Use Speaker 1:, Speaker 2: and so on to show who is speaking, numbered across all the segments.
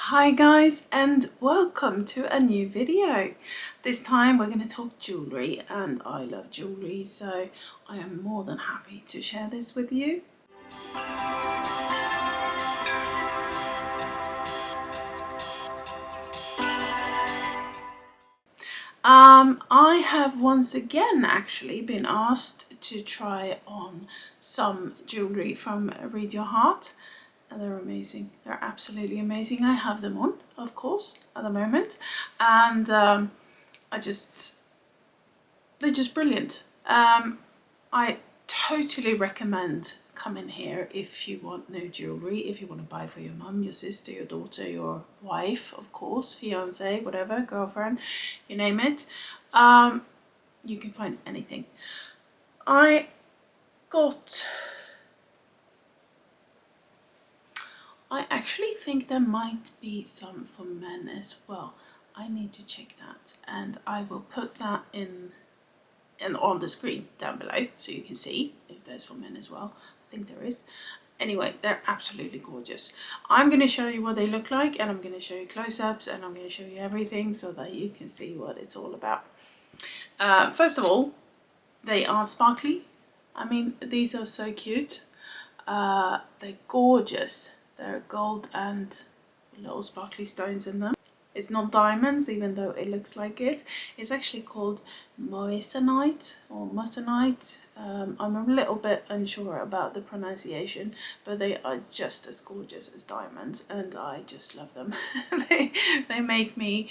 Speaker 1: Hi guys, and welcome to a new video. This time we're going to talk jewellery, and I love jewellery, so I am more than happy to share this with you. I have once again actually been asked to try on some jewellery from Read Your Heart. And they're amazing. They're absolutely amazing. I have them on, of course, at the moment, and they're just brilliant. I totally recommend coming here if you want new jewellery, if you want to buy for your mum, your sister, your daughter, your wife, of course, fiance, whatever, girlfriend, you name it. You can find anything. I actually think there might be some for men as well. I need to check that, and I will put that in on the screen down below so you can see if there's for men as well. I think there is. Anyway, they're absolutely gorgeous. I'm going to show you what they look like, and I'm going to show you close-ups, and I'm going to show you everything so that you can see what it's all about. First of all, they are sparkly. I mean, these are so cute. They're gorgeous. They're gold and little sparkly stones in them. It's not diamonds, even though it looks like it. It's actually called Moissanite or Moissanite. I'm a little bit unsure about the pronunciation, but they are just as gorgeous as diamonds, and I just love them. they make me,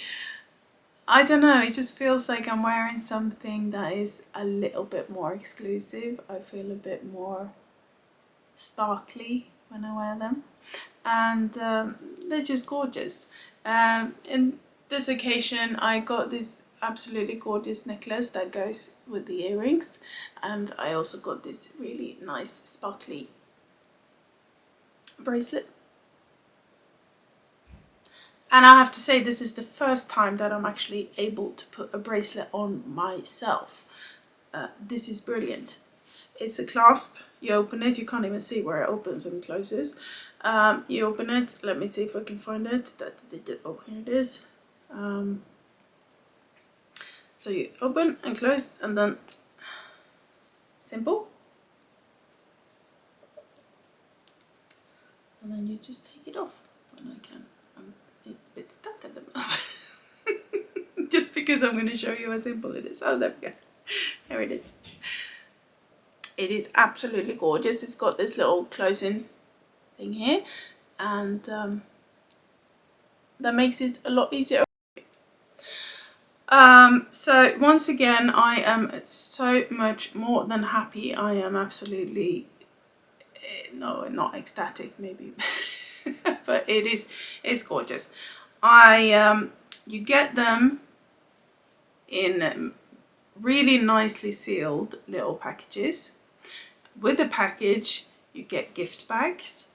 Speaker 1: I don't know, it just feels like I'm wearing something that is a little bit more exclusive. I feel a bit more sparkly when I wear them, and they're just gorgeous. In this occasion I got this absolutely gorgeous necklace that goes with the earrings, and I also got this really nice sparkly bracelet. And I have to say, this is the first time that I'm actually able to put a bracelet on myself. This is brilliant. It's a clasp. You open it, you can't even see where it opens and closes. You open it, let me see if I can find it. Oh, here it is. So you open and close, and then simple. And then you just take it off when I can. I'm a bit stuck at the moment. Just because I'm going to show you how simple it is. Oh, there we go. There it is. It is absolutely gorgeous. It's got this little closing thing here, and that makes it a lot easier. So once again, I am so much more than happy. I am absolutely, no, not ecstatic maybe, but it's gorgeous. You get them in really nicely sealed little packages. With the package you get gift bags,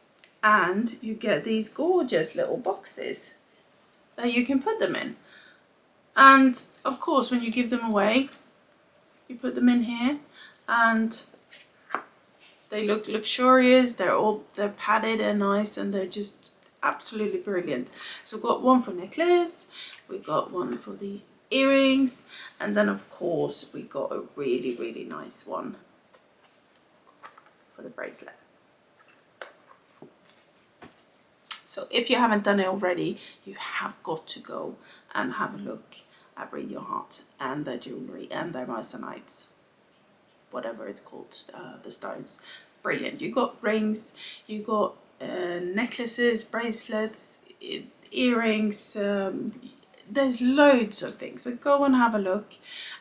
Speaker 1: and you get these gorgeous little boxes that you can put them in. And of course, when you give them away, you put them in here, and they look luxurious. They're padded and nice, and they're just absolutely brilliant. So we've got one for necklace, we've got one for the earrings, and then of course we got a really nice one for the bracelet. So if you haven't done it already, you have got to go and have a look at Read Your Heart and their jewellery and their Moissanites, whatever it's called, the stones. Brilliant. You got rings, you got necklaces, bracelets, earrings, there's loads of things. So go and have a look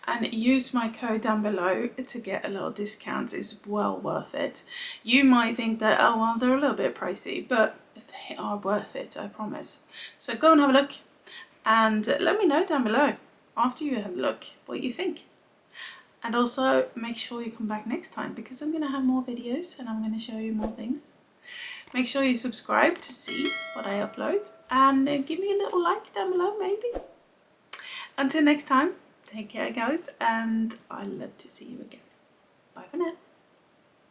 Speaker 1: and use my code down below to get a little discount. It's well worth it. You might think that, oh well, they're a little bit pricey, but they are worth it, I promise. So go and have a look, and let me know down below after you have a look what you think. And also make sure you come back next time, because I'm going to have more videos and I'm going to show you more things. Make sure you subscribe to see what I upload, and give me a little like down below maybe. Until next time, take care guys, and I love to see you again. Bye for now.